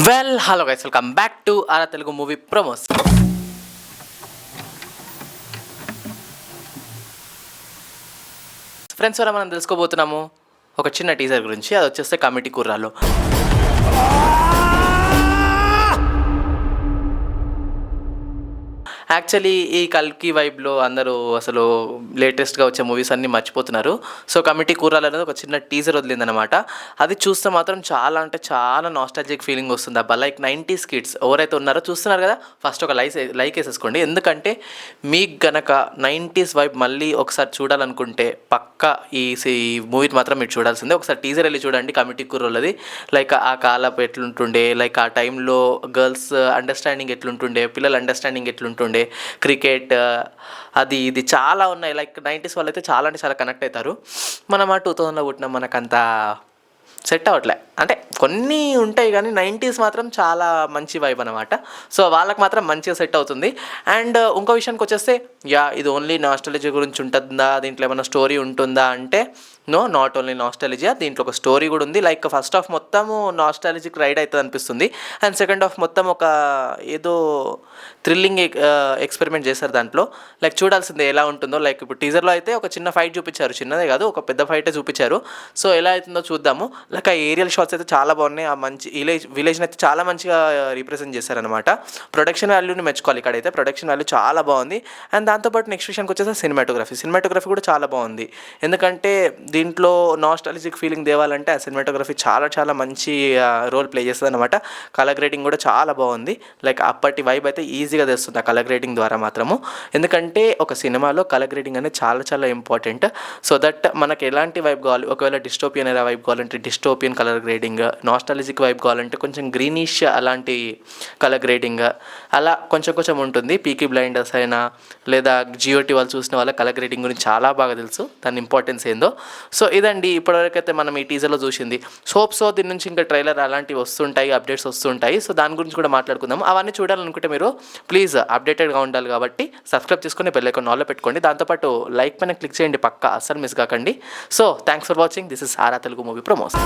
Hello guys, welcome back to aura Telugu movie promos. Friends, వల్ల మనం తెలుసుకోబోతున్నాము ఒక చిన్న టీజర్ గురించి. అది వచ్చేస్తే కమిటీ కుర్రాలు. యాక్చువల్లీ ఈ కల్కి వైబ్లో అందరూ అసలు లేటెస్ట్గా వచ్చే మూవీస్ అన్నీ మర్చిపోతున్నారు. సో కమిటీ కూరలు అనేది ఒక చిన్న టీజర్ వదిలిందనమాట. అది చూస్తే మాత్రం చాలా అంటే చాలా నాస్టాలజిక్ ఫీలింగ్ వస్తుంది. అబ్బా, లైక్ 90s కిడ్స్ ఎవరైతే ఉన్నారో చూస్తున్నారు కదా, ఫస్ట్ ఒక లైక్ వేసేసుకోండి. ఎందుకంటే మీకు గనక 90s వైబ్ మళ్ళీ ఒకసారి చూడాలనుకుంటే పక్కా ఈ మూవీని మాత్రం మీరు చూడాల్సిందే. ఒకసారి టీజర్ వెళ్ళి చూడండి కమిటీ కూరలది. లైక్ ఆ కాలపు ఎట్లుంటుండే, లైక్ ఆ టైంలో గర్ల్స్ అండర్స్టాండింగ్ ఎట్లుంటుండే, పిల్లల అండర్స్టాండింగ్ ఎట్లుంటుండే, క్రికెట్ అది ఇది చాలా ఉన్నాయి. లైక్ 90s వాళ్ళు అయితే చాలా అంటే చాలా కనెక్ట్ అవుతారు. మనం ఆ 2000లో పుట్టినాం, మనకంత సెట్ అవ్వట్లే. అంటే కొన్ని ఉంటాయి కానీ 90s మాత్రం చాలా మంచి వైబ్ అనమాట. సో వాళ్ళకి మాత్రం మంచిగా సెట్ అవుతుంది. అండ్ ఇంకో విషయానికి వచ్చేస్తే, ఇది ఓన్లీ నాస్టాలజీ గురించి ఉంటుందా, దీంట్లో ఏమైనా స్టోరీ ఉంటుందా అంటే నాట్ ఓన్లీ నాస్టాలజియా, దీంట్లో ఒక స్టోరీ కూడా ఉంది. లైక్ ఫస్ట్ హాఫ్ మొత్తము నాస్టాలజిక్ రైడ్ అవుతుంది అనిపిస్తుంది. అండ్ సెకండ్ హాఫ్ మొత్తం ఒక ఏదో థ్రిల్లింగ్ ఎక్స్పెరిమెంట్ చేశారు దాంట్లో. లైక్ చూడాల్సిందే ఎలా ఉంటుందో. లైక్ ఇప్పుడు టీజర్లో అయితే ఒక చిన్న ఫైట్ చూపించారు, చిన్నదే కాదు ఒక పెద్ద ఫైటే చూపించారు. సో ఎలా అవుతుందో చూద్దాము. లైక్ ఆ ఏరియల్ షాట్స్ అయితే చాలా బాగున్నాయి. ఆ మంచి విలేజ్ని అయితే చాలా మంచిగా రీప్రజెంట్ చేశారనమాట. ప్రొడక్షన్ వాల్యూని మెచ్చుకోవాలి. ఇక్కడైతే ప్రొడక్షన్ వాల్యూ చాలా బాగుంది. అండ్ దాంతోపాటు నెక్స్ట్ విషయానికి వచ్చేసి సినిమాటోగ్రఫీ కూడా చాలా బాగుంది. ఎందుకంటే దీంట్లో నాస్టాలజిక్ ఫీలింగ్ తేవాలంటే ఆ సినిమాటోగ్రఫీ చాలా చాలా మంచి రోల్ ప్లే చేస్తుంది అనమాట. కలర్ గ్రేడింగ్ కూడా చాలా బాగుంది. లైక్ అప్పటి వైబ్ అయితే ఈజీగా తెస్తుంది ఆ కలర్ గ్రేడింగ్ ద్వారా మాత్రము. ఎందుకంటే ఒక సినిమాలో కలర్ గ్రేడింగ్ అనేది చాలా చాలా ఇంపార్టెంట్. సో దట్ మనకి ఎలాంటి వైబ్ కావాలి, ఒకవేళ డిస్టోపియన్ ఎలా వైబ్ కావాలంటే dystopian colour grading, nostalgic vibe కావాలంటే కొంచెం గ్రీనిష్ అలాంటి కలర్ గ్రేడింగ్ అలా కొంచెం కొంచెం ఉంటుంది. పీకీ బ్లైండర్స్ అయినా లేదా జియోటీ వాళ్ళు చూసిన వాళ్ళ కలర్ గ్రేడింగ్ గురించి చాలా బాగా తెలుసు, దాని ఇంపార్టెన్స్ ఏందో. సో ఇదండి ఇప్పటివరకైతే మనం ఈ టీజర్లో చూసింది. సో దీని నుంచి ఇంకా ట్రైలర్ అలాంటివి వస్తుంటాయి, అప్డేట్స్ వస్తుంటాయి. సో దాని గురించి కూడా మాట్లాడుకుందాం. అవన్నీ చూడాలనుకుంటే మీరు ప్లీజ్ అప్డేటెడ్గా ఉండాలి కాబట్టి సబ్స్క్రైబ్ చేసుకొని బెల్ ఐకాన్ ఆన్లో పెట్టుకోండి. దాంతోపాటు లైక్ పైన క్లిక్ చేయండి, పక్కా అస్సలు మిస్ కాకండి. So thanks for watching. This is aura Telugu movie promos.